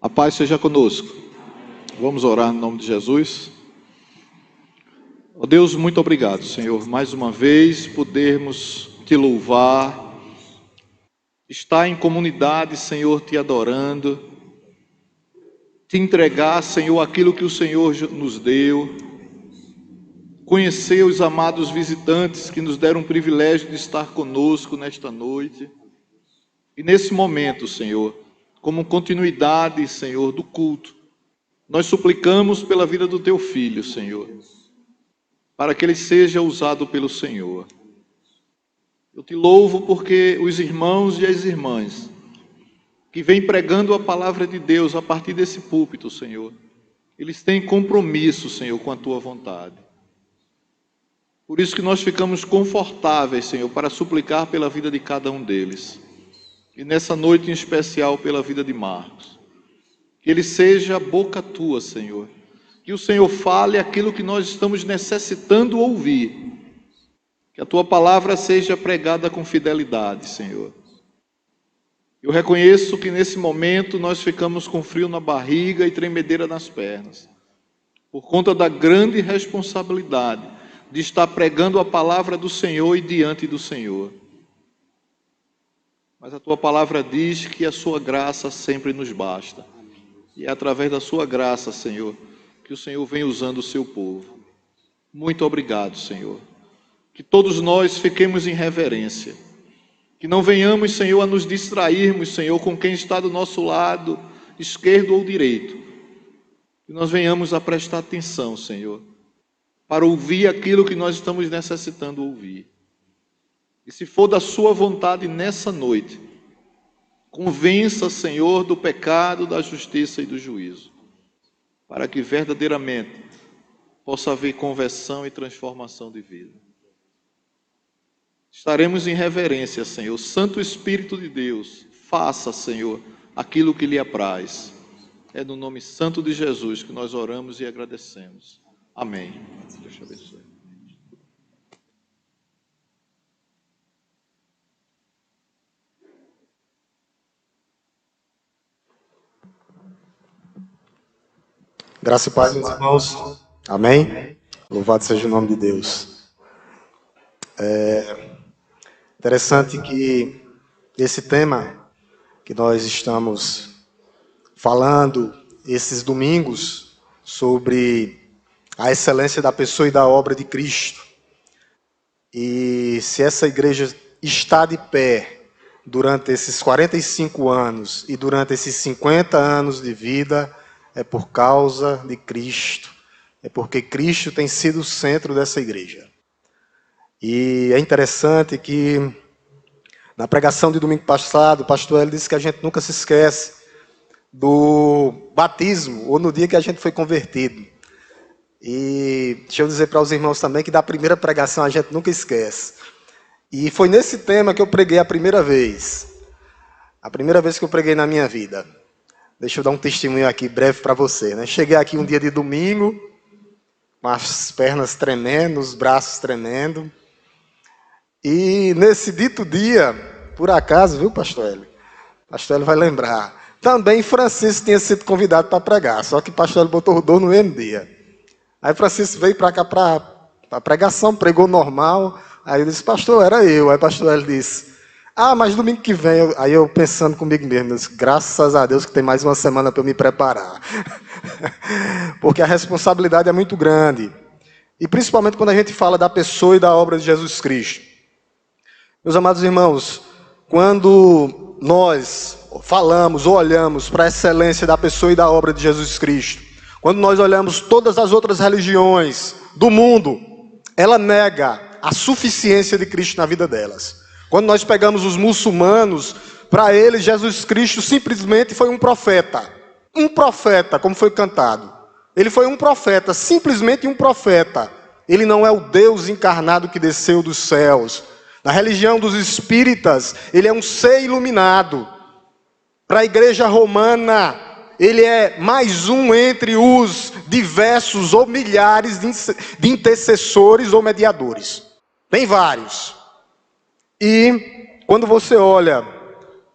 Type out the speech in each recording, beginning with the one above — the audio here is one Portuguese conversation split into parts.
A paz seja conosco. Vamos orar no nome de Jesus. Ó Deus, muito obrigado, Senhor, mais uma vez podermos te louvar, estar em comunidade, Senhor, te adorando, te entregar, Senhor, aquilo que o Senhor nos deu, conhecer os amados visitantes que nos deram o privilégio de estar conosco nesta noite. E nesse momento, Senhor, como continuidade, Senhor, do culto, nós suplicamos pela vida do teu filho, Senhor, para que ele seja usado pelo Senhor. Eu te louvo porque os irmãos e as irmãs que vêm pregando a palavra de Deus a partir desse púlpito, Senhor, eles têm compromisso, Senhor, com a tua vontade. Por isso que nós ficamos confortáveis, Senhor, para suplicar pela vida de cada um deles. E nessa noite em especial pela vida de Marcos. Que ele seja a boca tua, Senhor. Que o Senhor fale aquilo que nós estamos necessitando ouvir. Que a tua palavra seja pregada com fidelidade, Senhor. Eu reconheço que nesse momento nós ficamos com frio na barriga e tremedeira nas pernas. Por conta da grande responsabilidade de estar pregando a palavra do Senhor e diante do Senhor. Mas a tua palavra diz que a sua graça sempre nos basta. E é através da sua graça, Senhor, que o Senhor vem usando o seu povo. Muito obrigado, Senhor. Que todos nós fiquemos em reverência. Que não venhamos, Senhor, a nos distrairmos, Senhor, com quem está do nosso lado, esquerdo ou direito. Que nós venhamos a prestar atenção, Senhor, para ouvir aquilo que nós estamos necessitando ouvir. E se for da sua vontade nessa noite, convença, Senhor, do pecado, da justiça e do juízo, para que verdadeiramente possa haver conversão e transformação de vida. Estaremos em reverência, Senhor. Santo Espírito de Deus, faça, Senhor, aquilo que lhe apraz. É no nome santo de Jesus que nós oramos e agradecemos. Amém. Deus te abençoe. Graça e paz, meus irmãos. Amém? Louvado seja o nome de Deus. Interessante que esse tema que nós estamos falando esses domingos sobre a excelência da pessoa e da obra de Cristo. E se essa igreja está de pé durante esses 45 anos e durante esses 50 anos de vida, é por causa de Cristo. É porque Cristo tem sido o centro dessa igreja. E é interessante que na pregação de domingo passado, o pastor Hélio disse que a gente nunca se esquece do batismo, ou no dia que a gente foi convertido. E deixa eu dizer para os irmãos também que da primeira pregação a gente nunca esquece. E foi nesse tema que eu preguei a primeira vez. A primeira vez que eu preguei na minha vida. Deixa eu dar um testemunho aqui breve para você, né? Cheguei aqui um dia de domingo, com as pernas tremendo, os braços tremendo. E nesse dito dia, por acaso, viu, pastor Hélio? Pastor Hélio vai lembrar. Também Francisco tinha sido convidado para pregar, só que o pastor Hélio botou o dor no mesmo dia. Aí Francisco veio para cá para a pregação, pregou normal. Aí eu disse, pastor, era eu. Aí o pastor Hélio disse, mas domingo que vem, aí eu pensando comigo mesmo, eu disse, graças a Deus que tem mais uma semana para eu me preparar. Porque a responsabilidade é muito grande. E principalmente quando a gente fala da pessoa e da obra de Jesus Cristo. Meus amados irmãos, quando nós falamos ou olhamos para a excelência da pessoa e da obra de Jesus Cristo, quando nós olhamos todas as outras religiões do mundo, ela nega a suficiência de Cristo na vida delas. Quando nós pegamos os muçulmanos, para eles Jesus Cristo simplesmente foi um profeta. Um profeta, como foi cantado. Ele foi um profeta, simplesmente um profeta. Ele não é o Deus encarnado que desceu dos céus. Na religião dos espíritas, ele é um ser iluminado. Para a igreja romana, ele é mais um entre os diversos ou milhares de intercessores ou mediadores. Tem vários. E quando você olha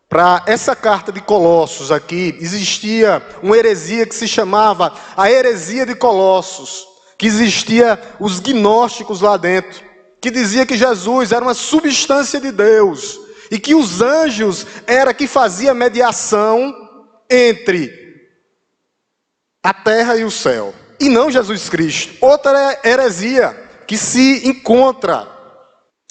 para essa carta de Colossos aqui, existia uma heresia que se chamava a heresia de Colossos, que existia os gnósticos lá dentro, que dizia que Jesus era uma substância de Deus, e que os anjos era que fazia mediação entre a terra e o céu, e não Jesus Cristo. Outra heresia que se encontra,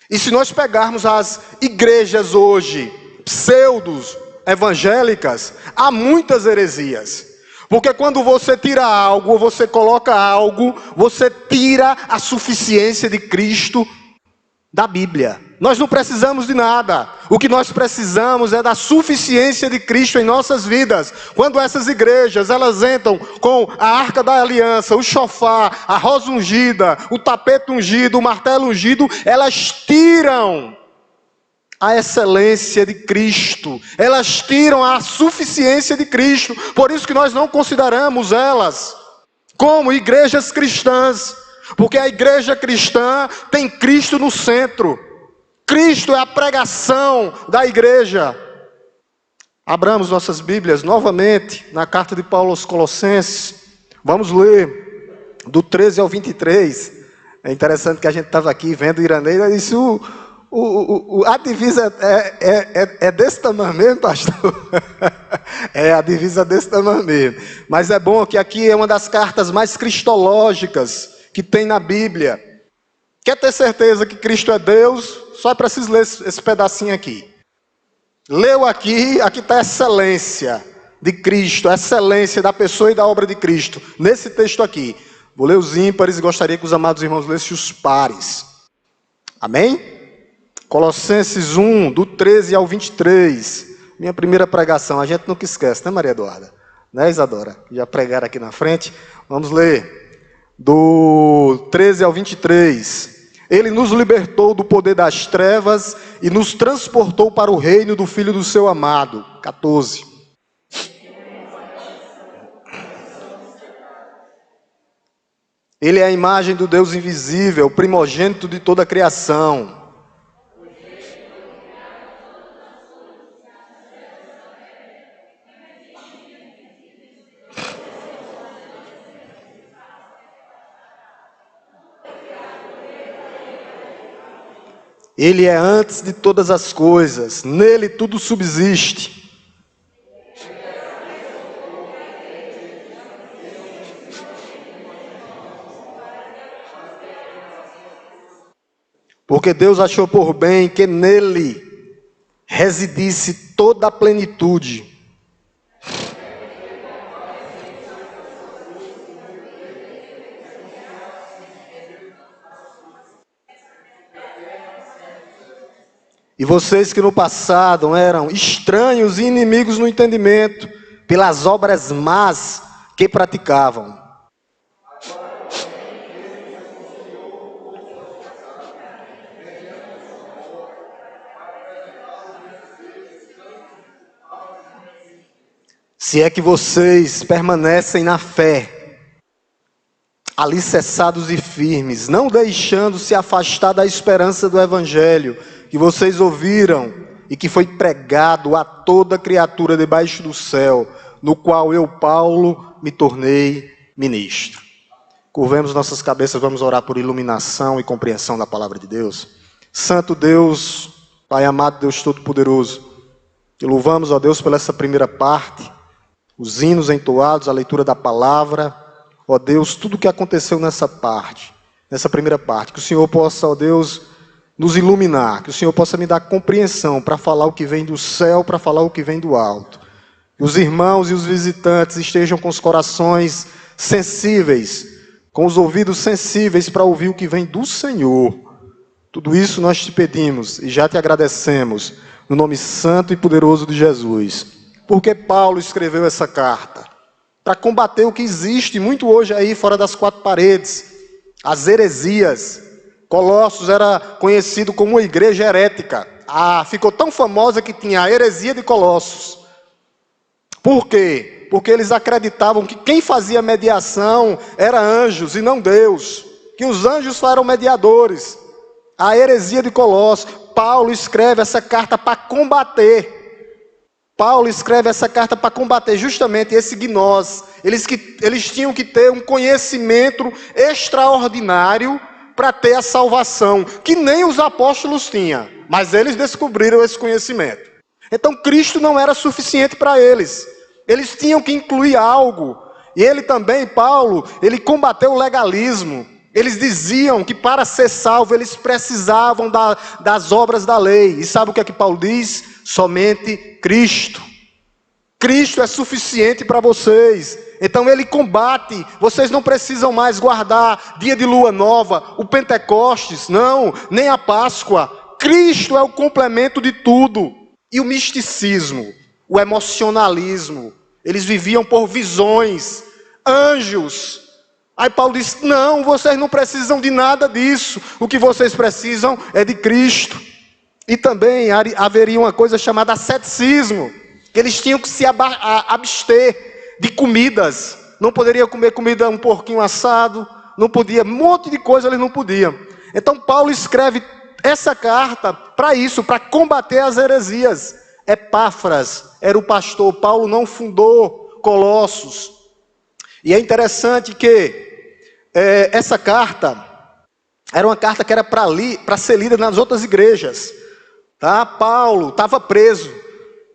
e se nós pegarmos as igrejas hoje, pseudos evangélicas, há muitas heresias. Porque quando você tira algo, ou você coloca algo, você tira a suficiência de Cristo da Bíblia. Nós não precisamos de nada. O que nós precisamos é da suficiência de Cristo em nossas vidas. Quando essas igrejas, elas entram com a arca da aliança, o chofar, a rosa ungida, o tapete ungido, o martelo ungido, elas tiram a excelência de Cristo, elas tiram a suficiência de Cristo. Por isso que nós não consideramos elas como igrejas cristãs, porque a igreja cristã tem Cristo no centro. Cristo é a pregação da igreja. Abramos nossas Bíblias novamente na carta de Paulo aos Colossenses. Vamos ler do 13 ao 23. É interessante que a gente estava aqui vendo Iraneira e disse: a divisa é desse tamanho mesmo, pastor? A divisa é desse tamanho mesmo. Mas é bom que aqui é uma das cartas mais cristológicas que tem na Bíblia. Quer ter certeza que Cristo é Deus? Só é preciso ler esse pedacinho aqui. Leu aqui está a excelência de Cristo, a excelência da pessoa e da obra de Cristo. Nesse texto aqui. Vou ler os ímpares e gostaria que os amados irmãos lessem os pares. Amém? Colossenses 1, do 13 ao 23. Minha primeira pregação. A gente nunca esquece, né, Maria Eduarda? Né, Isadora? Já pregaram aqui na frente. Vamos ler. Do 13 ao 23. Ele nos libertou do poder das trevas e nos transportou para o reino do Filho do seu amado. 14. Ele é a imagem do Deus invisível, primogênito de toda a criação. Ele é antes de todas as coisas, nele tudo subsiste. Porque Deus achou por bem que nele residisse toda a plenitude. E vocês que no passado eram estranhos e inimigos no entendimento, pelas obras más que praticavam. Se é que vocês permanecem na fé, alicerçados e firmes, não deixando se afastar da esperança do Evangelho, que vocês ouviram e que foi pregado a toda criatura debaixo do céu, no qual eu, Paulo, me tornei ministro. Curvemos nossas cabeças, vamos orar por iluminação e compreensão da palavra de Deus. Santo Deus, Pai amado, Deus Todo-Poderoso, te louvamos, ó Deus, pela essa primeira parte, os hinos entoados, a leitura da palavra, ó Deus, tudo o que aconteceu nessa parte, nessa primeira parte, que o Senhor possa, ó Deus, nos iluminar, que o Senhor possa me dar compreensão para falar o que vem do céu, para falar o que vem do alto. Que os irmãos e os visitantes estejam com os corações sensíveis, com os ouvidos sensíveis para ouvir o que vem do Senhor. Tudo isso nós te pedimos e já te agradecemos, no nome santo e poderoso de Jesus. Porque Paulo escreveu essa carta? Para combater o que existe muito hoje aí fora das quatro paredes, as heresias. Colossos era conhecido como uma igreja herética. Ficou tão famosa que tinha a heresia de Colossos. Por quê? Porque eles acreditavam que quem fazia mediação era anjos e não Deus. Que os anjos eram mediadores. A heresia de Colossos. Paulo escreve essa carta para combater. Paulo escreve essa carta para combater justamente esse gnós. Eles tinham que ter um conhecimento extraordinário para ter a salvação, que nem os apóstolos tinham, mas eles descobriram esse conhecimento. Então Cristo não era suficiente para eles. Eles tinham que incluir algo. E ele também, Paulo, ele combateu o legalismo. Eles diziam que para ser salvo eles precisavam das obras da lei. E sabe o que é que Paulo diz? Somente Cristo. Cristo é suficiente para vocês. Então ele combate. Vocês não precisam mais guardar dia de lua nova, o Pentecostes, não, nem a Páscoa. Cristo é o complemento de tudo. E o misticismo, o emocionalismo, eles viviam por visões, anjos. Aí Paulo diz, não, vocês não precisam de nada disso. O que vocês precisam é de Cristo. E também haveria uma coisa chamada asceticismo, que eles tinham que se abster de comidas. Não poderia comer comida, um porquinho assado, não podia, um monte de coisa eles não podiam. Então Paulo escreve essa carta para isso, para combater as heresias. Epáfras era o pastor. Paulo não fundou Colossos. E é interessante que essa carta era uma carta que era para ser lida nas outras igrejas. Tá? Paulo estava preso,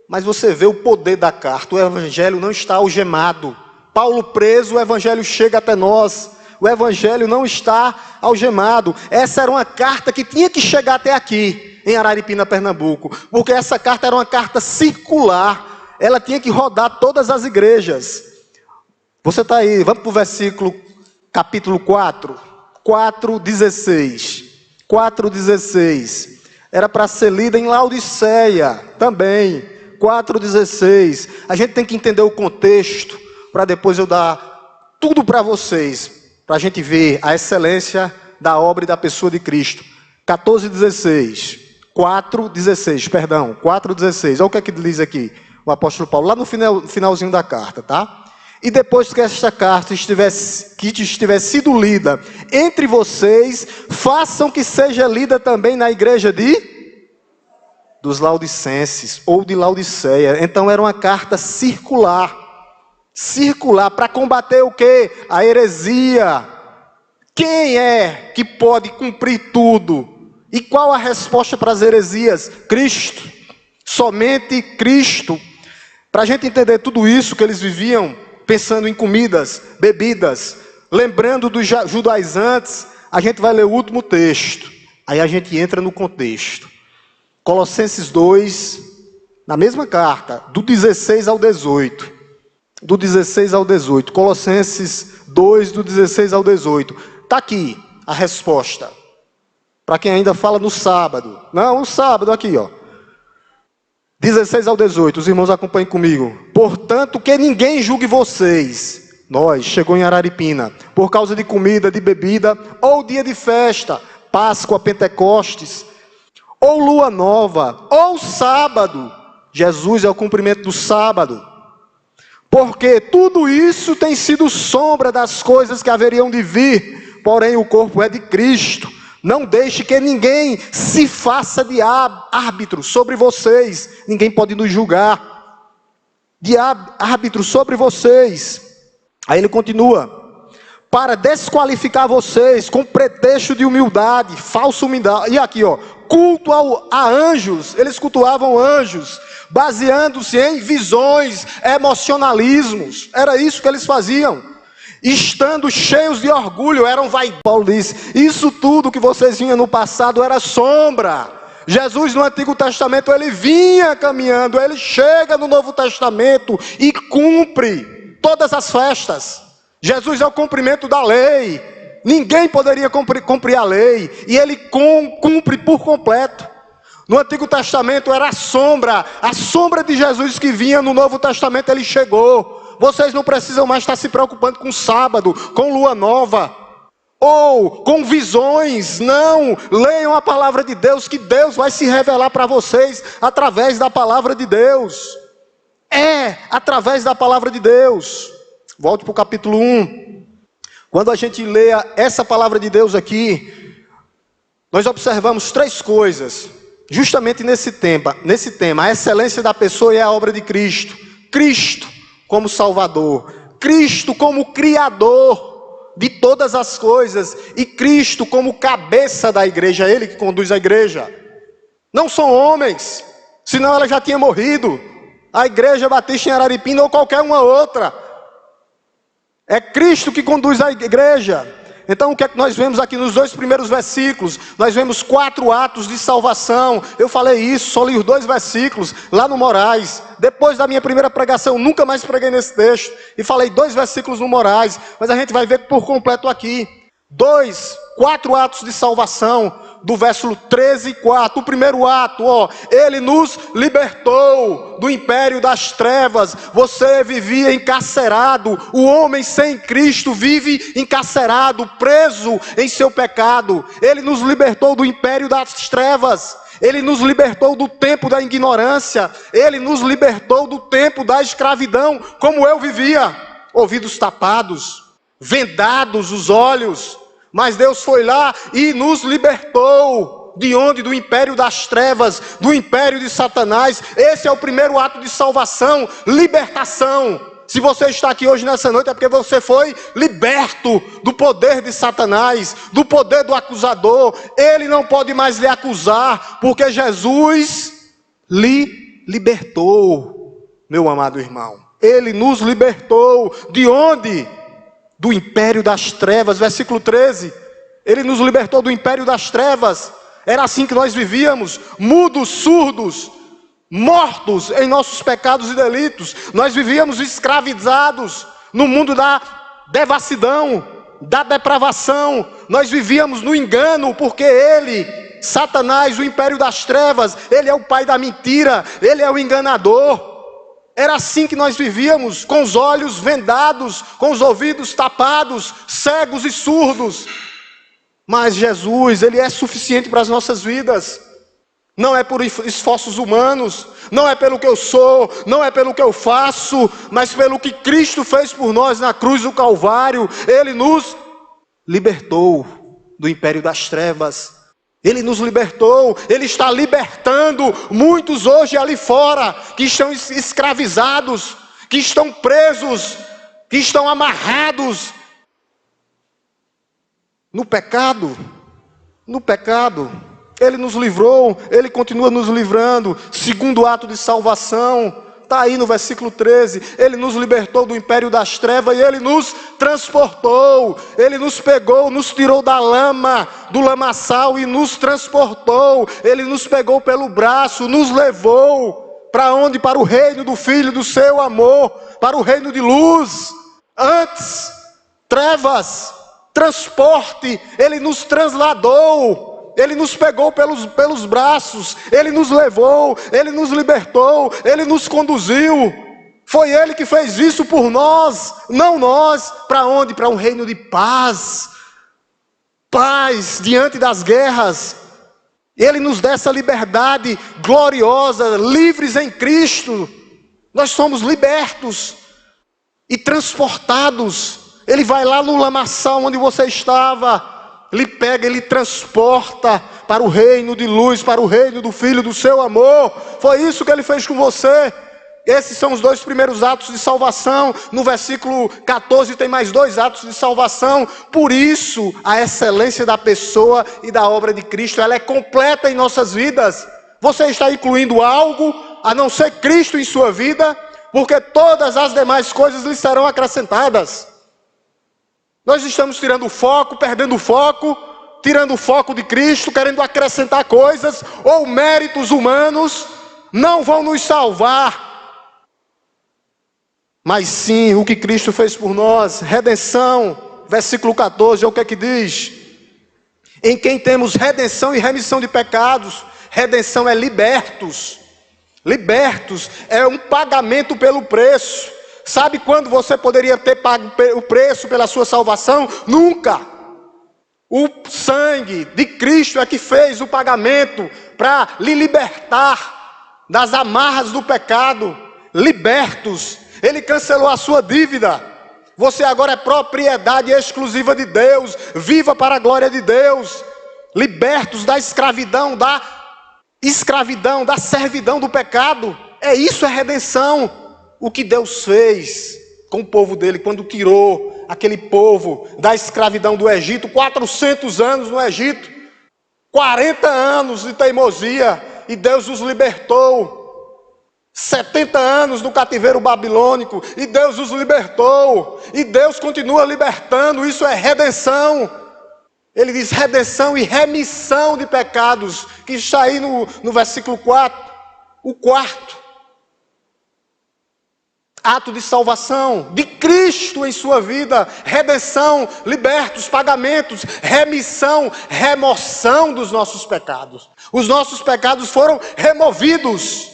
mas você vê o poder da carta. O evangelho não está algemado. Paulo preso, o evangelho chega até nós. O evangelho não está algemado. Essa era uma carta que tinha que chegar até aqui, em Araripina, Pernambuco. Porque essa carta era uma carta circular. Ela tinha que rodar todas as igrejas. Você está aí, vamos para o versículo, capítulo 4. 4:16. 4:16. Era para ser lida em Laodiceia também. 4:16. A gente tem que entender o contexto, para depois eu dar tudo para vocês. Para a gente ver a excelência da obra e da pessoa de Cristo. 14:16. 4:16, perdão. 4:16. Olha o que é que diz aqui o apóstolo Paulo. Lá no finalzinho da carta, tá? E depois que esta carta estiver sido lida entre vocês, façam que seja lida também na igreja dos Laodicenses, ou de Laodiceia. Então era uma carta circular. Circular, para combater o quê? A heresia. Quem é que pode cumprir tudo? E qual a resposta para as heresias? Cristo. Somente Cristo. Para a gente entender tudo isso que eles viviam, pensando em comidas, bebidas, lembrando dos judaizantes, a gente vai ler o último texto. Aí a gente entra no contexto. Colossenses 2, na mesma carta, do 16 ao 18. Do 16 ao 18. Colossenses 2, do 16 ao 18. Está aqui a resposta. Para quem ainda fala no sábado. Não, no sábado, aqui, ó. 16 ao 18, os irmãos acompanhem comigo. Portanto, que ninguém julgue vocês, nós, chegou em Araripina, por causa de comida, de bebida, ou dia de festa, Páscoa, Pentecostes, ou lua nova, ou sábado. Jesus é o cumprimento do sábado. Porque tudo isso tem sido sombra das coisas que haveriam de vir, porém o corpo é de Cristo. Não deixe que ninguém se faça de árbitro sobre vocês. Ninguém pode nos julgar. De árbitro sobre vocês. Aí ele continua. Para desqualificar vocês com pretexto de humildade, falsa humildade. E aqui, ó, culto a anjos. Eles cultuavam anjos, baseando-se em visões, emocionalismos. Era isso que eles faziam. Estando cheios de orgulho, eram vaidosos. Paulo diz, isso tudo que vocês vinham no passado era sombra. Jesus no Antigo Testamento, ele vinha caminhando, ele chega no Novo Testamento e cumpre todas as festas. Jesus é o cumprimento da lei. Ninguém poderia cumprir a lei, e ele cumpre por completo. No Antigo Testamento era a sombra de Jesus que vinha. No Novo Testamento ele chegou. Vocês não precisam mais estar se preocupando com sábado, com lua nova, ou com visões. Não, leiam a palavra de Deus, que Deus vai se revelar para vocês através da palavra de Deus. Através da palavra de Deus. Volte para o capítulo 1. Quando a gente lê essa palavra de Deus aqui, nós observamos três coisas justamente nesse tema, a excelência da pessoa é a obra de Cristo. Cristo como Salvador, Cristo como Criador de todas as coisas, e Cristo como cabeça da igreja, Ele que conduz a igreja. Não são homens, senão ela já tinha morrido. A Igreja Batista em Araripina ou qualquer uma outra. É Cristo que conduz a igreja. Então o que é que nós vemos aqui nos 2 primeiros versículos? Nós vemos 4 atos de salvação. Eu falei isso, só li os 2 versículos lá no Moraes. Depois da minha primeira pregação, nunca mais preguei nesse texto. E falei 2 versículos no Moraes. Mas a gente vai ver por completo aqui. 4 atos de salvação. Do verso 13 e 4, o primeiro ato, Ele nos libertou do império das trevas. Você vivia encarcerado, o homem sem Cristo vive encarcerado, preso em seu pecado. Ele nos libertou do império das trevas, Ele nos libertou do tempo da ignorância, Ele nos libertou do tempo da escravidão, como eu vivia, ouvidos tapados, vendados os olhos. Mas Deus foi lá e nos libertou. De onde? Do império das trevas, do império de Satanás. Esse é o primeiro ato de salvação, libertação. Se você está aqui hoje nessa noite é porque você foi liberto do poder de Satanás, do poder do acusador. Ele não pode mais lhe acusar, porque Jesus lhe libertou, meu amado irmão. Ele nos libertou. De onde? Do império das trevas, versículo 13, Ele nos libertou do império das trevas. Era assim que nós vivíamos, mudos, surdos, mortos em nossos pecados e delitos. Nós vivíamos escravizados no mundo da devassidão, da depravação. Nós vivíamos no engano, porque Ele, Satanás, o império das trevas, ele é o pai da mentira, ele é o enganador. Era assim que nós vivíamos, com os olhos vendados, com os ouvidos tapados, cegos e surdos. Mas Jesus, Ele é suficiente para as nossas vidas. Não é por esforços humanos, não é pelo que eu sou, não é pelo que eu faço, mas pelo que Cristo fez por nós na cruz do Calvário. Ele nos libertou do império das trevas. Ele nos libertou, Ele está libertando muitos hoje ali fora, que estão escravizados, que estão presos, que estão amarrados no pecado. No pecado. Ele nos livrou, Ele continua nos livrando. Segundo ato de salvação, está aí no versículo 13, Ele nos libertou do império das trevas e Ele nos transportou. Ele nos pegou, nos tirou da lama, do lamaçal e nos transportou. Ele nos pegou pelo braço, nos levou. Para onde? Para o reino do Filho do seu amor, para o reino de luz. Antes, trevas, transporte. Ele nos trasladou. Ele nos pegou pelos braços, Ele nos levou, Ele nos libertou, Ele nos conduziu. Foi Ele que fez isso por nós, não nós. Para onde? Para um reino de paz. Paz diante das guerras. Ele nos dá essa liberdade gloriosa, livres em Cristo. Nós somos libertos e transportados. Ele vai lá no lamaçal onde você estava. Ele pega, Ele transporta para o reino de luz, para o reino do Filho do seu amor. Foi isso que Ele fez com você. Esses são os 2 primeiros atos de salvação. No versículo 14 tem mais 2 atos de salvação. Por isso, a excelência da pessoa e da obra de Cristo, ela é completa em nossas vidas. Você está incluindo algo a não ser Cristo em sua vida? Porque todas as demais coisas lhe serão acrescentadas. Nós estamos tirando o foco, perdendo o foco, tirando o foco de Cristo, querendo acrescentar coisas, ou méritos humanos, não vão nos salvar. Mas sim, o que Cristo fez por nós, redenção, versículo 14, é o que é que diz? Em quem temos redenção e remissão de pecados. Redenção é libertos. Libertos é um pagamento pelo preço. Sabe quando você poderia ter pago o preço pela sua salvação? Nunca. O sangue de Cristo é que fez o pagamento para lhe libertar das amarras do pecado. Libertos. Ele cancelou a sua dívida. Você agora é propriedade exclusiva de Deus. Viva para a glória de Deus. Libertos da escravidão, da escravidão, da servidão do pecado. Isso é redenção. O que Deus fez com o povo dele, quando tirou aquele povo da escravidão do Egito, 400 anos no Egito, 40 anos de teimosia, e Deus os libertou. 70 anos no cativeiro babilônico, e Deus os libertou, e Deus continua libertando. Isso é redenção. Ele diz redenção e remissão de pecados, que está aí no versículo 4, o quarto ato de salvação de Cristo em sua vida. Redenção, libertos, pagamentos, remissão, remoção dos nossos pecados. Os nossos pecados foram removidos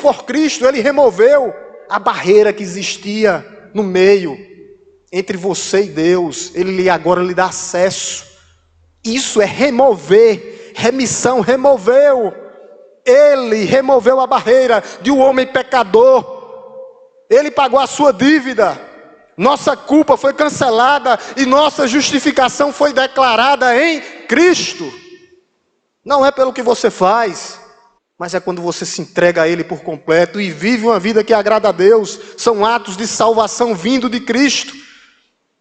por Cristo. Ele removeu a barreira que existia no meio entre você e Deus. Ele agora lhe dá acesso. Isso é remover, remissão, removeu. Ele removeu a barreira de um homem pecador. Ele pagou a sua dívida. Nossa culpa foi cancelada e nossa justificação foi declarada em Cristo. Não é pelo que você faz, mas é quando você se entrega a Ele por completo e vive uma vida que agrada a Deus. São atos de salvação vindo de Cristo.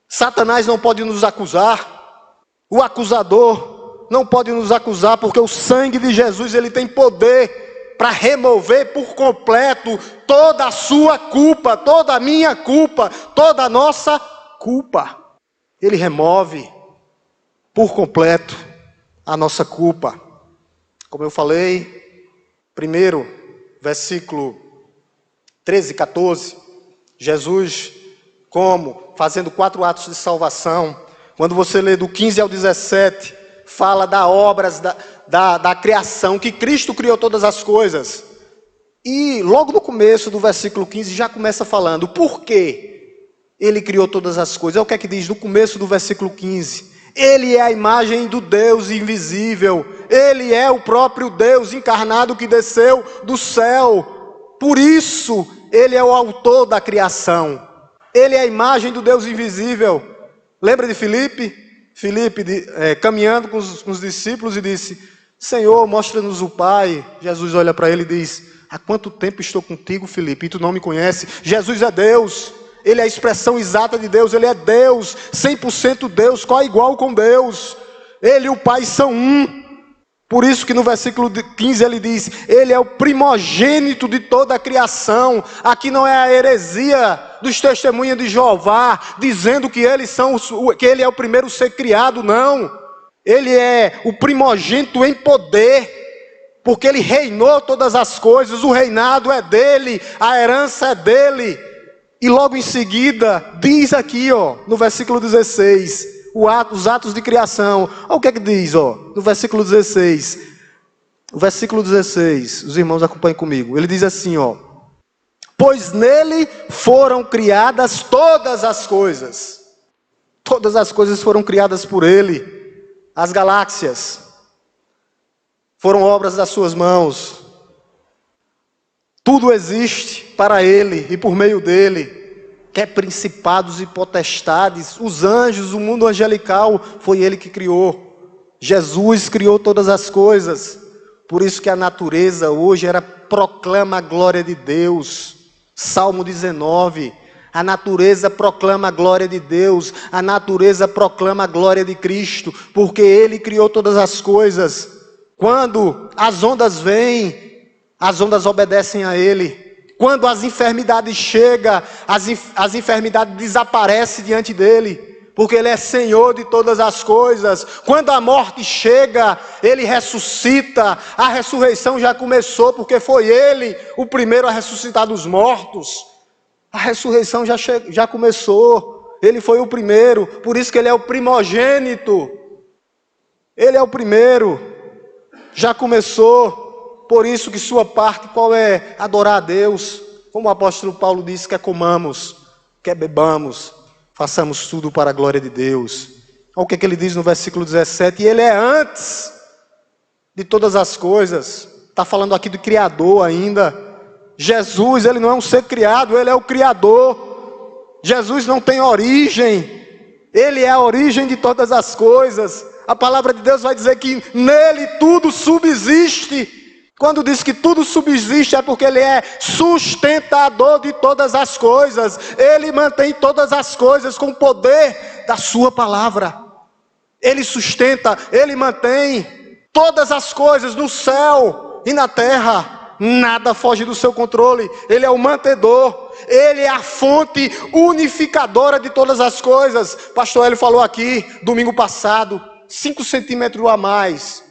Satanás não pode nos acusar. O acusador não pode nos acusar, porque o sangue de Jesus, ele tem poder para remover por completo toda a sua culpa, toda a minha culpa, toda a nossa culpa. Ele remove por completo a nossa culpa. Como eu falei, primeiro, versículo 13 e 14, Jesus, fazendo 4 atos de salvação. Quando você lê do 15 ao 17, fala das obras da criação, que Cristo criou todas as coisas. E logo no começo do versículo 15 já começa falando por que Ele criou todas as coisas. É o que é que diz no começo do versículo 15. Ele é a imagem do Deus invisível. Ele é o próprio Deus encarnado que desceu do céu. Por isso, Ele é o autor da criação. Ele é a imagem do Deus invisível. Lembra de Filipe? Filipe caminhando com os discípulos e disse: Senhor, mostra-nos o Pai. Jesus olha para ele e diz: há quanto tempo estou contigo, Filipe, e tu não me conhece? Jesus é Deus. Ele é a expressão exata de Deus. Ele é Deus, 100% Deus, igual com Deus. Ele e o Pai são um. Por isso que no versículo 15 ele diz: Ele é o primogênito de toda a criação. Aqui não é a heresia dos testemunhas de Jeová, dizendo que ele é o primeiro ser criado, não. Ele é o primogênito em poder, porque ele reinou todas as coisas. O reinado é dele, a herança é dele. E logo em seguida, diz aqui, no versículo 16... os atos de criação. Olha o que é que diz, no versículo 16. O versículo 16, os irmãos acompanhem comigo. Ele diz assim, pois nele foram criadas todas as coisas. Todas as coisas foram criadas por ele. As galáxias foram obras das suas mãos. Tudo existe para ele e por meio dele. Quer principados e potestades, os anjos, o mundo angelical, foi ele que criou. Jesus criou todas as coisas. Por isso que a natureza hoje proclama a glória de Deus. Salmo 19, a natureza proclama a glória de Deus, a natureza proclama a glória de Cristo, porque Ele criou todas as coisas. Quando as ondas vêm, as ondas obedecem a Ele. Quando as enfermidades chegam, as enfermidades desaparecem diante dEle, porque Ele é Senhor de todas as coisas. Quando a morte chega, Ele ressuscita. A ressurreição já começou, porque foi Ele o primeiro a ressuscitar dos mortos. A ressurreição já começou. Ele foi o primeiro, por isso que Ele é o primogênito. Ele é o primeiro, já começou. Por isso que sua parte qual é? Adorar a Deus. Como o apóstolo Paulo disse, quer comamos, quer bebamos, façamos tudo para a glória de Deus. Olha o que ele diz no versículo 17. E Ele é antes de todas as coisas. Está falando aqui do Criador ainda. Jesus, Ele não é um ser criado, Ele é o Criador. Jesus não tem origem. Ele é a origem de todas as coisas. A palavra de Deus vai dizer que nele tudo subsiste. Quando diz que tudo subsiste é porque ele é sustentador de todas as coisas. Ele mantém todas as coisas com o poder da sua palavra. Ele sustenta, ele mantém todas as coisas no céu e na terra. Nada foge do seu controle. Ele é o mantedor. Ele é a fonte unificadora de todas as coisas. Pastor Hélio falou aqui, domingo passado, 5 centímetros a mais,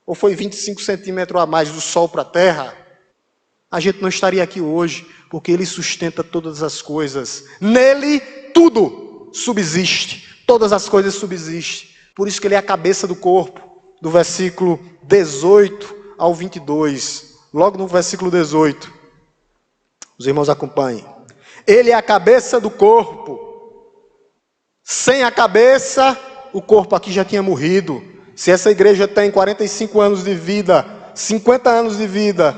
ou foi 25 centímetros a mais do sol para a terra, a gente não estaria aqui hoje, porque ele sustenta todas as coisas. Nele tudo subsiste, todas as coisas subsistem. Por isso que ele é a cabeça do corpo, do versículo 18 ao 22. Logo no versículo 18, os irmãos acompanhem. Ele é a cabeça do corpo. Sem a cabeça, o corpo aqui já tinha morrido. Se essa igreja tem 45 anos de vida, 50 anos de vida,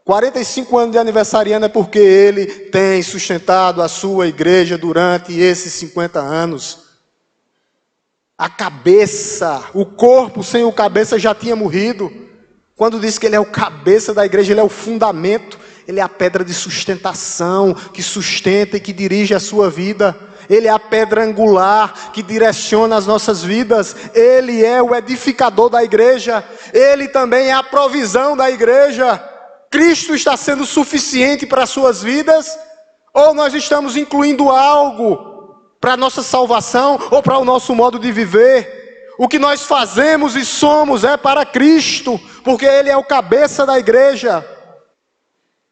45 anos de aniversariano, é porque ele tem sustentado a sua igreja durante esses 50 anos. A cabeça, o corpo sem o cabeça já tinha morrido. Quando diz que ele é o cabeça da igreja, ele é o fundamento, ele é a pedra de sustentação, que sustenta e que dirige a sua vida. Ele é a pedra angular que direciona as nossas vidas. Ele é o edificador da igreja. Ele também é a provisão da igreja. Cristo está sendo suficiente para as suas vidas? Ou nós estamos incluindo algo para a nossa salvação ou para o nosso modo de viver? O que nós fazemos e somos é para Cristo, porque Ele é o cabeça da igreja.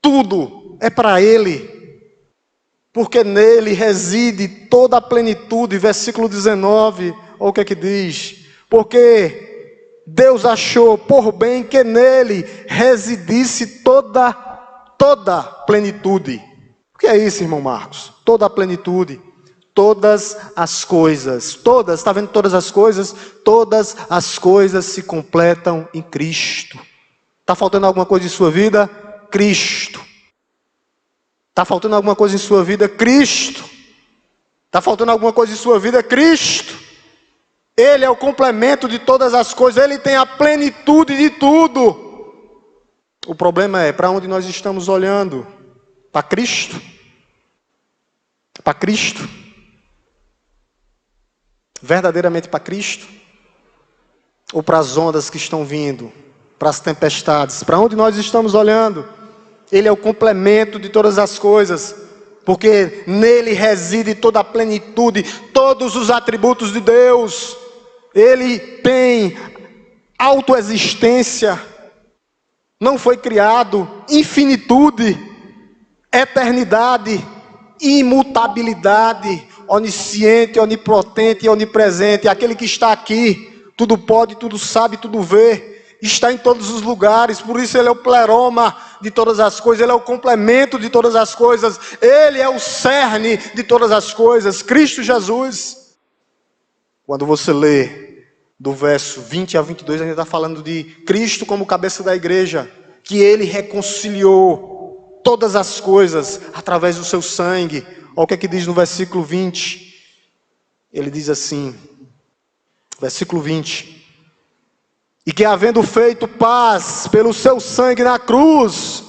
Tudo é para Ele. Porque nele reside toda a plenitude. Versículo 19, olha o que é que diz. Porque Deus achou por bem que nele residisse toda plenitude. O que é isso, irmão Marcos? Toda a plenitude. Todas as coisas. Todas, está vendo todas as coisas? Todas as coisas se completam em Cristo. Está faltando alguma coisa em sua vida? Cristo. Está faltando alguma coisa em sua vida? Cristo. Está faltando alguma coisa em sua vida? Cristo. Ele é o complemento de todas as coisas. Ele tem a plenitude de tudo. O problema é para onde nós estamos olhando? Para Cristo? Para Cristo? Verdadeiramente para Cristo? Ou para as ondas que estão vindo? Para as tempestades? Para onde nós estamos olhando? Ele é o complemento de todas as coisas, porque nele reside toda a plenitude, todos os atributos de Deus. Ele tem autoexistência, não foi criado, infinitude, eternidade, imutabilidade, onisciente, onipotente e onipresente. Aquele que está aqui, tudo pode, tudo sabe, tudo vê. Está em todos os lugares, por isso ele é o pleroma de todas as coisas, ele é o complemento de todas as coisas, ele é o cerne de todas as coisas, Cristo Jesus. Quando você lê do verso 20 a 22, a gente está falando de Cristo como cabeça da igreja, que ele reconciliou todas as coisas através do seu sangue. Olha o que é que diz no versículo 20, ele diz assim, versículo 20... E que havendo feito paz pelo seu sangue na cruz,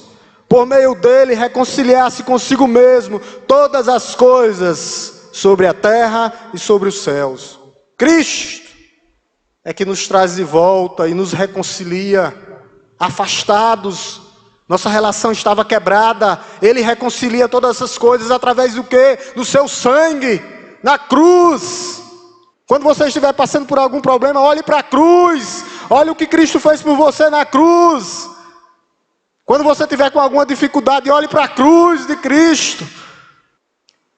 por meio dele reconciliasse consigo mesmo todas as coisas sobre a terra e sobre os céus. Cristo é que nos traz de volta e nos reconcilia, afastados. Nossa relação estava quebrada. Ele reconcilia todas essas coisas através do quê? Do seu sangue, na cruz. Quando você estiver passando por algum problema, olhe para a cruz. Olha o que Cristo fez por você na cruz. Quando você estiver com alguma dificuldade, olhe para a cruz de Cristo.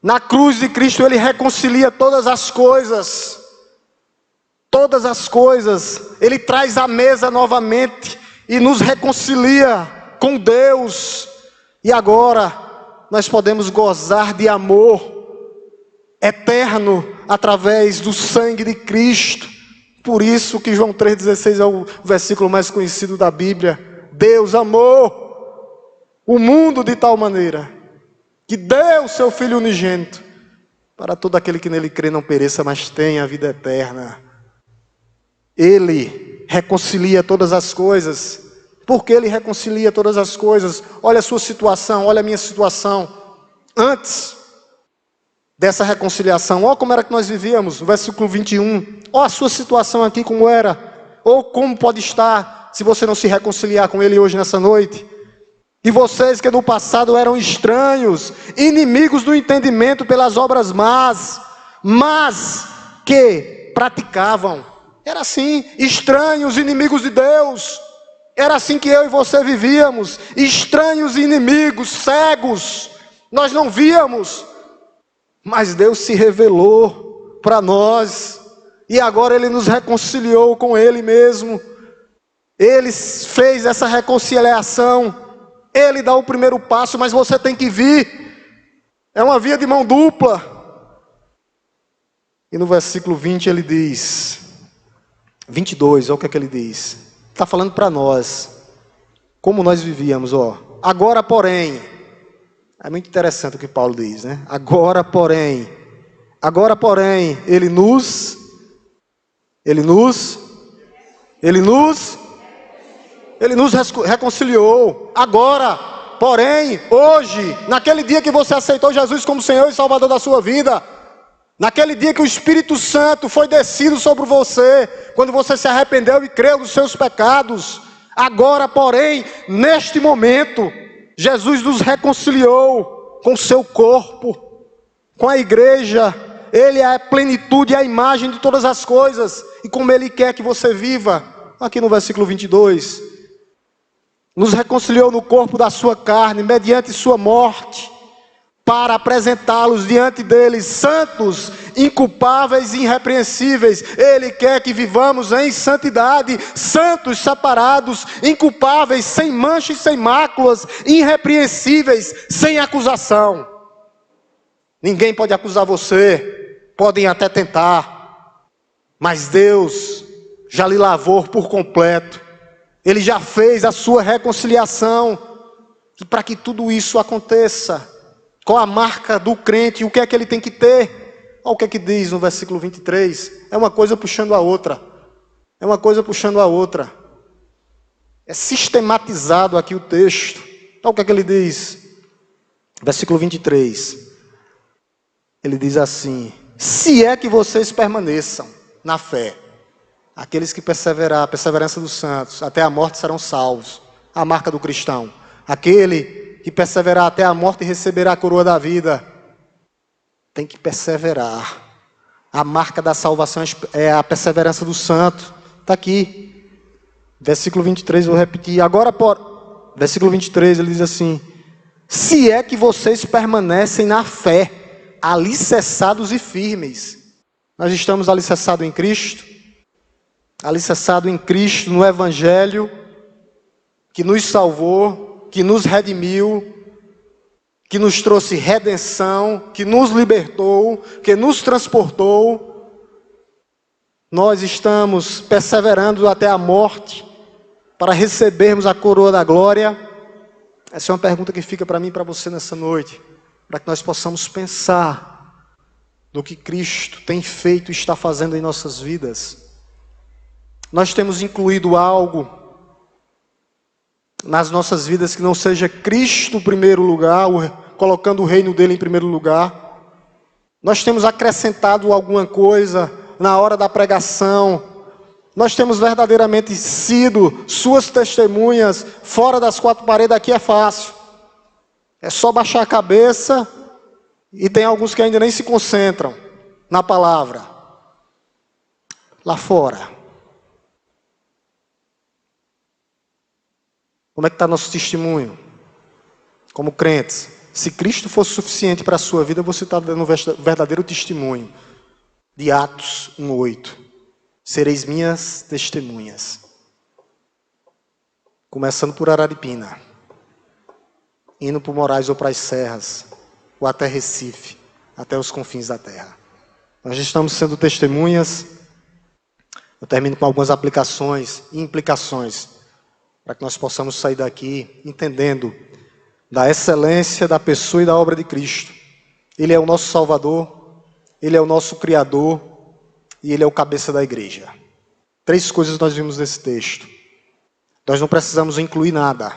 Na cruz de Cristo ele reconcilia todas as coisas. Todas as coisas. Ele traz à mesa novamente e nos reconcilia com Deus. E agora nós podemos gozar de amor eterno através do sangue de Cristo. Por isso que João 3,16 é o versículo mais conhecido da Bíblia. Deus amou o mundo de tal maneira que deu o seu Filho unigênito para todo aquele que nele crê não pereça, mas tenha a vida eterna. Ele reconcilia todas as coisas. Por que Ele reconcilia todas as coisas? Olha a sua situação, olha a minha situação. Antes dessa reconciliação, olha como era que nós vivíamos, no versículo 21. Olha a sua situação aqui como era. Ou como pode estar se você não se reconciliar com Ele hoje nessa noite. E vocês que no passado eram estranhos, inimigos do entendimento pelas obras más, mas que praticavam. Era assim, estranhos, inimigos de Deus. Era assim que eu e você vivíamos, estranhos e inimigos, cegos. Nós não víamos, mas Deus se revelou para nós. E agora Ele nos reconciliou com Ele mesmo. Ele fez essa reconciliação. Ele dá o primeiro passo, mas você tem que vir. É uma via de mão dupla. E no versículo 20 ele diz, 22, olha o que é que ele diz. Está falando para nós, como nós vivíamos, ó. Agora, porém, é muito interessante o que Paulo diz, né? Agora, porém, ele nos reconciliou. Agora, porém, hoje, naquele dia que você aceitou Jesus como Senhor e Salvador da sua vida, naquele dia que o Espírito Santo foi descido sobre você, quando você se arrependeu e creu nos seus pecados, agora, porém, neste momento, Jesus nos reconciliou com o seu corpo, com a igreja. Ele é a plenitude e a imagem de todas as coisas, e como Ele quer que você viva, aqui no versículo 22, nos reconciliou no corpo da sua carne, mediante sua morte, para apresentá-los diante dele, santos, inculpáveis e irrepreensíveis. Ele quer que vivamos em santidade, santos, separados, inculpáveis, sem mancha e sem máculas, irrepreensíveis, sem acusação. Ninguém pode acusar você, podem até tentar, mas Deus já lhe lavou por completo. Ele já fez a sua reconciliação, e para que tudo isso aconteça, qual a marca do crente? O que é que ele tem que ter? Olha o que é que diz no versículo 23. É uma coisa puxando a outra. É uma coisa puxando a outra. É sistematizado aqui o texto. Olha o que é que ele diz. Versículo 23. Ele diz assim: se é que vocês permaneçam na fé, aqueles que perseverar, a perseverança dos santos, até a morte serão salvos. A marca do cristão. Aquele que perseverar até a morte e receberá a coroa da vida. Tem que perseverar. A marca da salvação é a perseverança do santo. Está aqui. Versículo 23, vou repetir. Agora, versículo 23, ele diz assim: se é que vocês permanecem na fé, alicerçados e firmes. Nós estamos alicerçados em Cristo. Alicerçados em Cristo, no Evangelho, que nos salvou, que nos redimiu, que nos trouxe redenção, que nos libertou, que nos transportou. Nós estamos perseverando até a morte para recebermos a coroa da glória. Essa é uma pergunta que fica para mim e para você nessa noite, para que nós possamos pensar no que Cristo tem feito e está fazendo em nossas vidas. Nós temos incluído algo nas nossas vidas que não seja Cristo em primeiro lugar, colocando o reino dele em primeiro lugar. Nós temos acrescentado alguma coisa na hora da pregação. Nós temos verdadeiramente sido suas testemunhas fora das quatro paredes. Aqui é fácil, é só baixar a cabeça, e tem alguns que ainda nem se concentram na palavra. Lá fora, como é que está nosso testemunho? Como crentes, se Cristo fosse suficiente para a sua vida, você está dando um verdadeiro testemunho. De Atos 1:8. Sereis minhas testemunhas. Começando por Araripina, indo por Moraes ou para as Serras, ou até Recife, até os confins da terra. Nós estamos sendo testemunhas. Eu termino com algumas aplicações e implicações, para que nós possamos sair daqui entendendo da excelência da pessoa e da obra de Cristo. Ele é o nosso Salvador, Ele é o nosso Criador, e Ele é o cabeça da igreja. 3 coisas nós vimos nesse texto. Nós não precisamos incluir nada.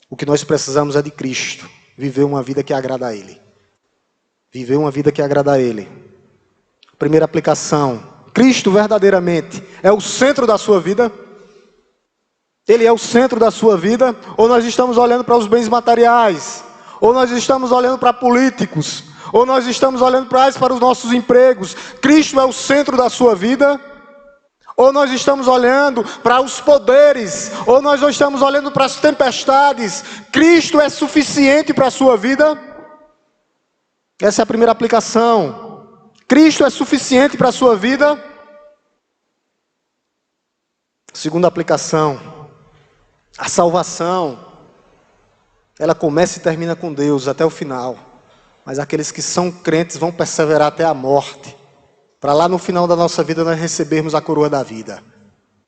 O que nós precisamos é de Cristo. Viver uma vida que agrada a Ele. Viver uma vida que agrada a Ele. Primeira aplicação. Cristo verdadeiramente é o centro da sua vida? Ele é o centro da sua vida? Ou nós estamos olhando para os bens materiais? Ou nós estamos olhando para políticos? Ou nós estamos olhando para os nossos empregos? Cristo é o centro da sua vida? Ou nós estamos olhando para os poderes? Ou nós estamos olhando para as tempestades? Cristo é suficiente para a sua vida? Essa é a primeira aplicação. Cristo é suficiente para a sua vida? Segunda aplicação. A salvação, ela começa e termina com Deus até o final. Mas aqueles que são crentes vão perseverar até a morte. Para lá no final da nossa vida nós recebermos a coroa da vida.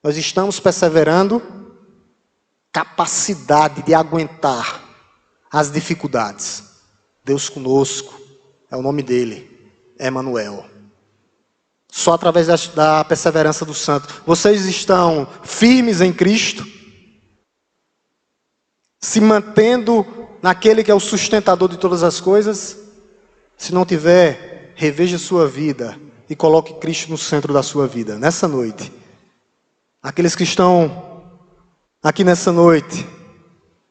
Nós estamos perseverando, capacidade de aguentar as dificuldades. Deus conosco, é o nome dele, Emanuel. Só através da perseverança do santo. Vocês estão firmes em Cristo, se mantendo naquele que é o sustentador de todas as coisas. Se não tiver, reveja sua vida e coloque Cristo no centro da sua vida, nessa noite. Aqueles que estão aqui nessa noite,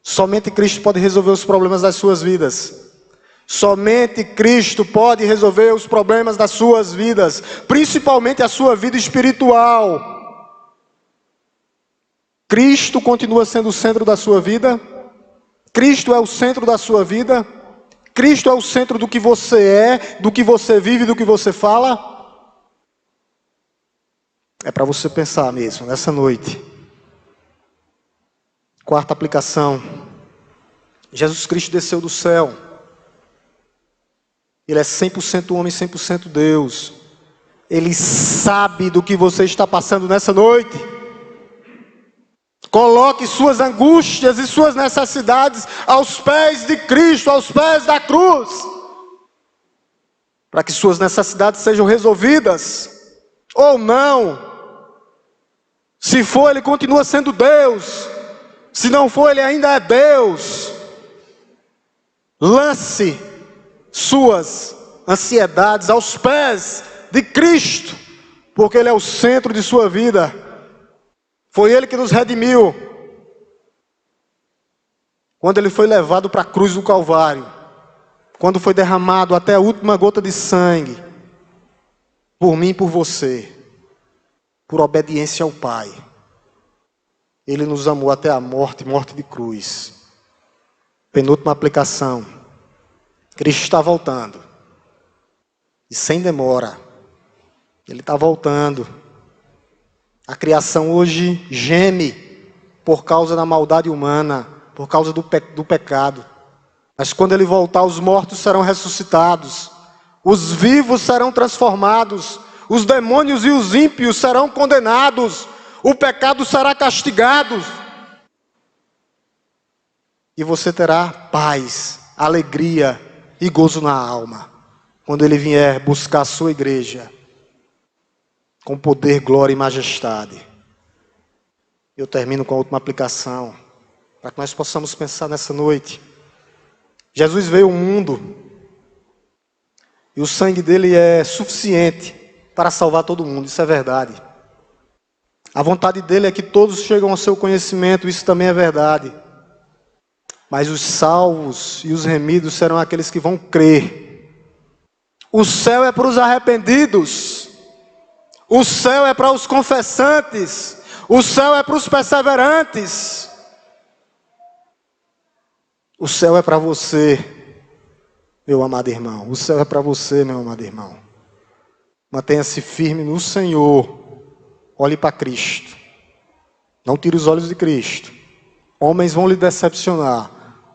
somente Cristo pode resolver os problemas das suas vidas. Somente Cristo pode resolver os problemas das suas vidas, principalmente a sua vida espiritual. Cristo continua sendo o centro da sua vida? Cristo é o centro da sua vida? Cristo é o centro do que você é, do que você vive, do que você fala? É para você pensar mesmo, nessa noite. Quarta aplicação. Jesus Cristo desceu do céu. Ele é 100% homem, 100% Deus. Ele sabe do que você está passando nessa noite. Coloque suas angústias e suas necessidades aos pés de Cristo, aos pés da cruz. Para que suas necessidades sejam resolvidas. Ou não. Se for, Ele continua sendo Deus. Se não for, Ele ainda é Deus. Lance suas ansiedades aos pés de Cristo, porque Ele é o centro de sua vida. Foi Ele que nos redimiu. Quando Ele foi levado para a cruz do Calvário, quando foi derramado até a última gota de sangue, por mim e por você, por obediência ao Pai, Ele nos amou até a morte, morte de cruz. Penúltima aplicação. Cristo está voltando. E sem demora. Ele está voltando. A criação hoje geme por causa da maldade humana, por causa do pecado. Mas quando Ele voltar, os mortos serão ressuscitados. Os vivos serão transformados. Os demônios e os ímpios serão condenados. O pecado será castigado. E você terá paz, alegria e gozo na alma, quando Ele vier buscar a sua igreja, com poder, glória e majestade. Eu termino com a última aplicação, para que nós possamos pensar nessa noite. Jesus veio ao mundo, e o sangue dele é suficiente para salvar todo mundo, isso é verdade. A vontade dele é que todos cheguem ao seu conhecimento, isso também é verdade. Mas os salvos e os remidos serão aqueles que vão crer. O céu é para os arrependidos. O céu é para os confessantes. O céu é para os perseverantes. O céu é para você, meu amado irmão. O céu é para você, meu amado irmão. Mantenha-se firme no Senhor. Olhe para Cristo. Não tire os olhos de Cristo. Homens vão lhe decepcionar,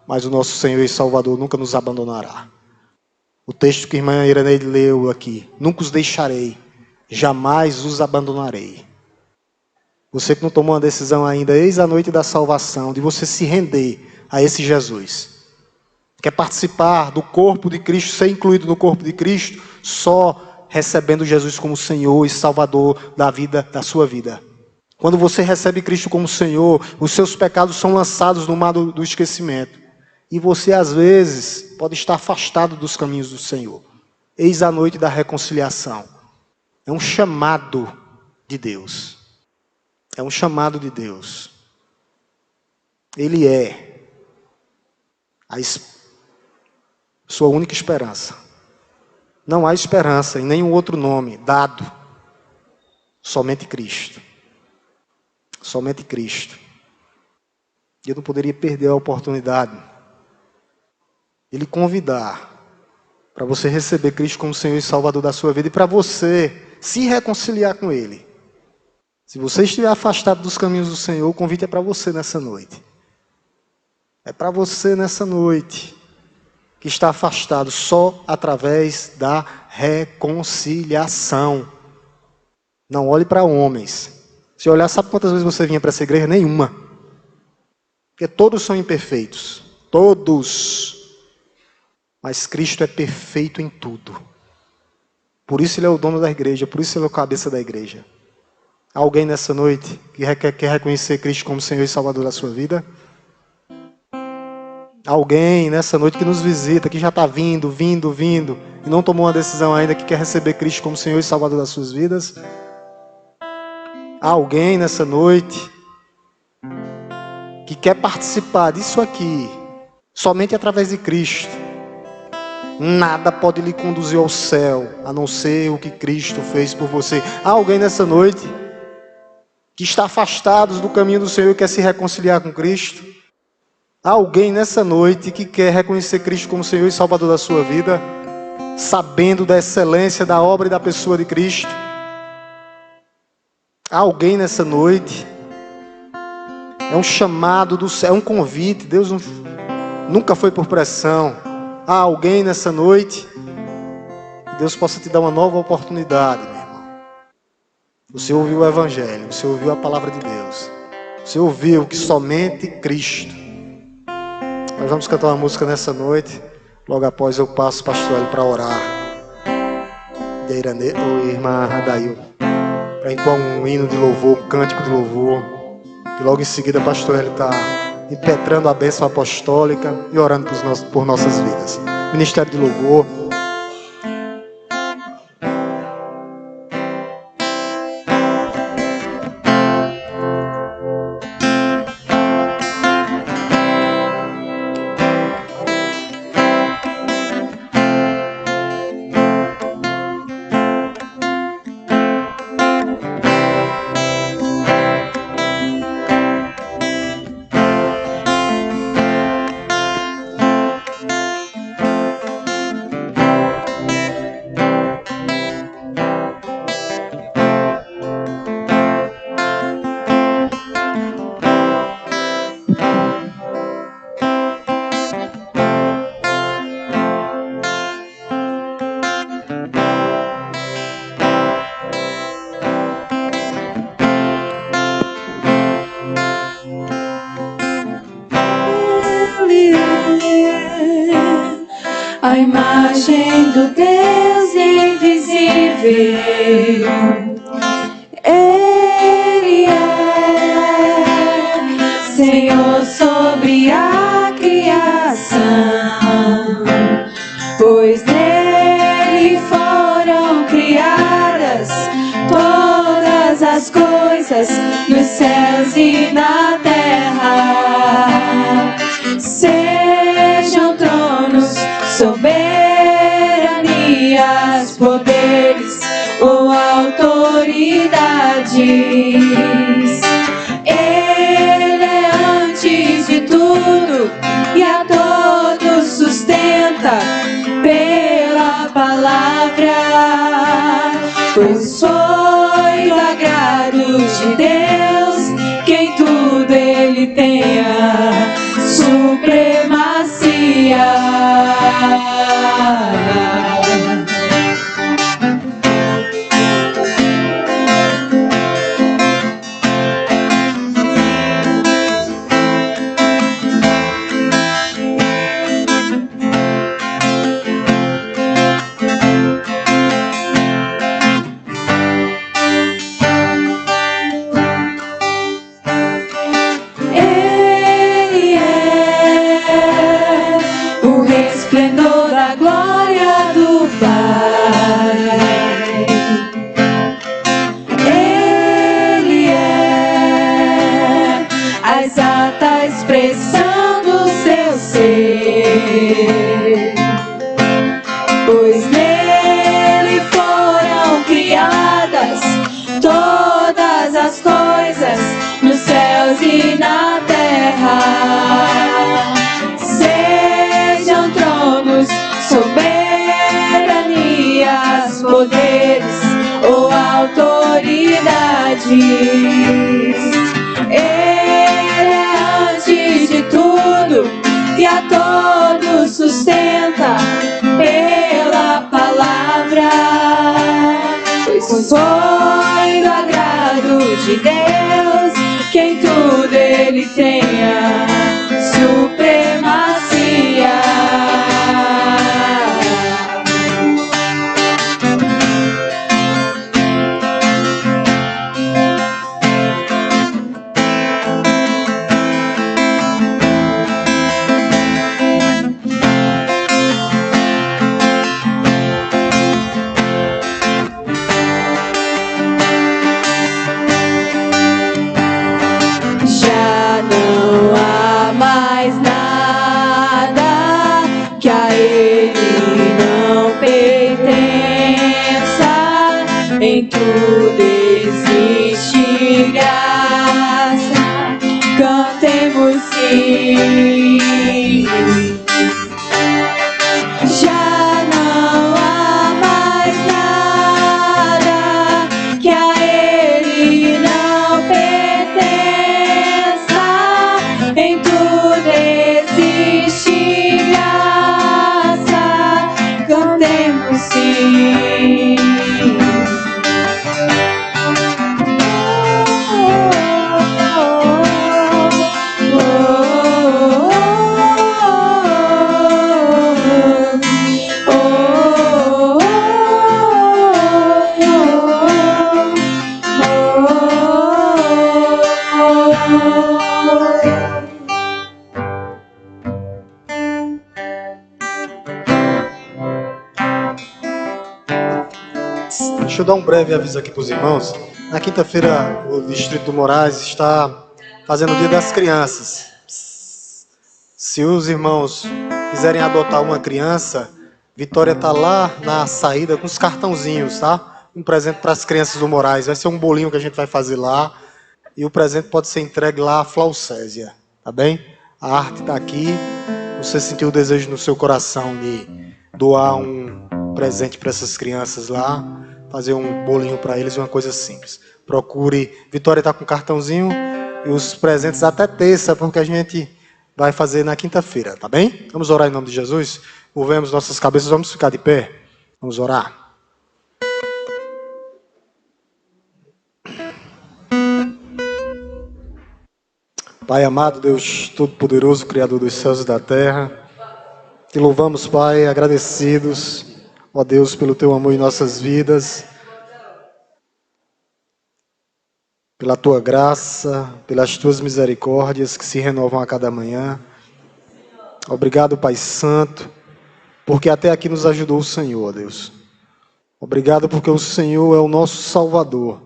mas o nosso Senhor e Salvador nunca nos abandonará. O texto que a irmã Iraneide leu aqui. Nunca os deixarei, jamais os abandonarei. Você que não tomou uma decisão ainda, eis a noite da salvação, de você se render a esse Jesus. Quer participar do corpo de Cristo, ser incluído no corpo de Cristo? Só recebendo Jesus como Senhor e Salvador da vida, da sua vida. Quando você recebe Cristo como Senhor, os seus pecados são lançados no mar do esquecimento. E você, às vezes, pode estar afastado dos caminhos do Senhor. Eis a noite da reconciliação. É um chamado de Deus. É um chamado de Deus. Ele é sua única esperança. Não há esperança em nenhum outro nome dado. Somente Cristo. Somente Cristo. Eu não poderia perder a oportunidade de lhe convidar para você receber Cristo como Senhor e Salvador da sua vida e para você se reconciliar com Ele. Se você estiver afastado dos caminhos do Senhor, o convite é para você nessa noite. É para você nessa noite que está afastado só através da reconciliação. Não olhe para homens. Se olhar, sabe quantas vezes você vinha para essa igreja? Nenhuma. Porque todos são imperfeitos. Todos. Mas Cristo é perfeito em tudo. Por isso Ele é o dono da igreja. Por isso Ele é o cabeça da igreja. Há alguém nessa noite que quer reconhecer Cristo como Senhor e Salvador da sua vida? Há alguém nessa noite que nos visita, que já está vindo, e não tomou uma decisão ainda, que quer receber Cristo como Senhor e Salvador das suas vidas? Há alguém nessa noite que quer participar disso aqui, somente através de Cristo? Nada pode lhe conduzir ao céu, a não ser o que Cristo fez por você. Há alguém nessa noite que está afastado do caminho do Senhor e quer se reconciliar com Cristo? Há alguém nessa noite que quer reconhecer Cristo como Senhor e Salvador da sua vida, sabendo da excelência da obra e da pessoa de Cristo? Há alguém nessa noite? É um chamado do céu, é um convite. Deus nunca foi por pressão. Há alguém nessa noite que Deus possa te dar uma nova oportunidade, meu irmão. Você ouviu o Evangelho, você ouviu a palavra de Deus, você ouviu que somente Cristo. Nós vamos cantar uma música nessa noite. Logo após eu passo o pastor Hélio para orar. Irmã Radail, para entoar um hino de louvor, um cântico de louvor. E logo em seguida o pastor Hélio está impetrando a bênção apostólica e orando por nossas vidas. Ministério de louvor. A imagem do Deus invisível, Ele é Senhor sobre a criação, pois nele foram criadas todas as coisas nos céus e na terra. Sejam tronos, soberanias, poderes ou autoridades. Ele é antes de tudo e a todos sustenta pela palavra, pois foi do agrado de Deus que em tudo Ele tenha supremacia. pois nele foram criadas todas as coisas, nos céus e na terra. Sejam tronos, soberanias, poderes ou autoridades. Ele é antes de tudo e a todos sustenta pela palavra, pois foi do agrado de Deus que em tudo ele tenha supremacia. Já não há mais nada que a ele não pertença, em tudo existe graça, cantemos sim. Já não há mais nada que a ele não pertença, em tudo existe graça, cantemos sim. Deixa eu dar um breve aviso aqui para os irmãos. Na quinta-feira, o Distrito do Moraes está fazendo o Dia das Crianças. Se os irmãos quiserem adotar uma criança, Vitória está lá na saída com os cartãozinhos, tá? Um presente para as crianças do Moraes. Vai ser um bolinho que a gente vai fazer lá. E o presente pode ser entregue lá à Flaucésia, tá bem? A arte está aqui. Você sentiu o desejo no seu coração de doar um presente para essas crianças lá, fazer um bolinho para eles, uma coisa simples. Procure, Vitória está com cartãozinho e os presentes até terça, porque a gente vai fazer na quinta-feira, tá bem? Vamos orar em nome de Jesus? Movemos nossas cabeças, vamos ficar de pé. Vamos orar. Pai amado, Deus Todo-Poderoso, Criador dos céus e da terra, te louvamos, Pai, agradecidos, ó Deus, pelo teu amor em nossas vidas, pela tua graça, pelas tuas misericórdias que se renovam a cada manhã. Obrigado, Pai Santo, porque até aqui nos ajudou o Senhor, ó Deus. Obrigado porque o Senhor é o nosso Salvador.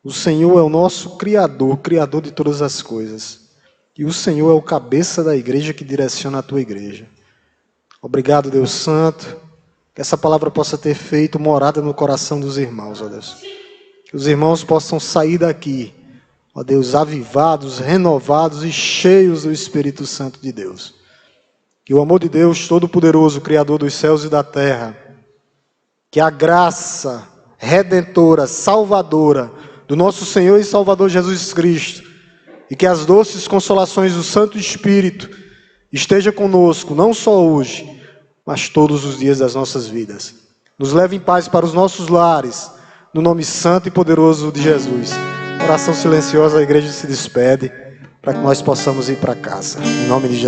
O Senhor é o nosso Criador, Criador de todas as coisas. E o Senhor é o cabeça da igreja que direciona a tua igreja. Obrigado, Deus Santo, que essa palavra possa ter feito morada no coração dos irmãos, ó Deus. Que os irmãos possam sair daqui, ó Deus, avivados, renovados e cheios do Espírito Santo de Deus. Que o amor de Deus Todo-Poderoso, Criador dos céus e da terra, que a graça redentora, salvadora do nosso Senhor e Salvador Jesus Cristo, e que as doces consolações do Santo Espírito esteja conosco, não só hoje, mas todos os dias das nossas vidas. Nos leve em paz para os nossos lares, no nome santo e poderoso de Jesus. Oração silenciosa, a igreja se despede, para que nós possamos ir para casa. Em nome de Jesus.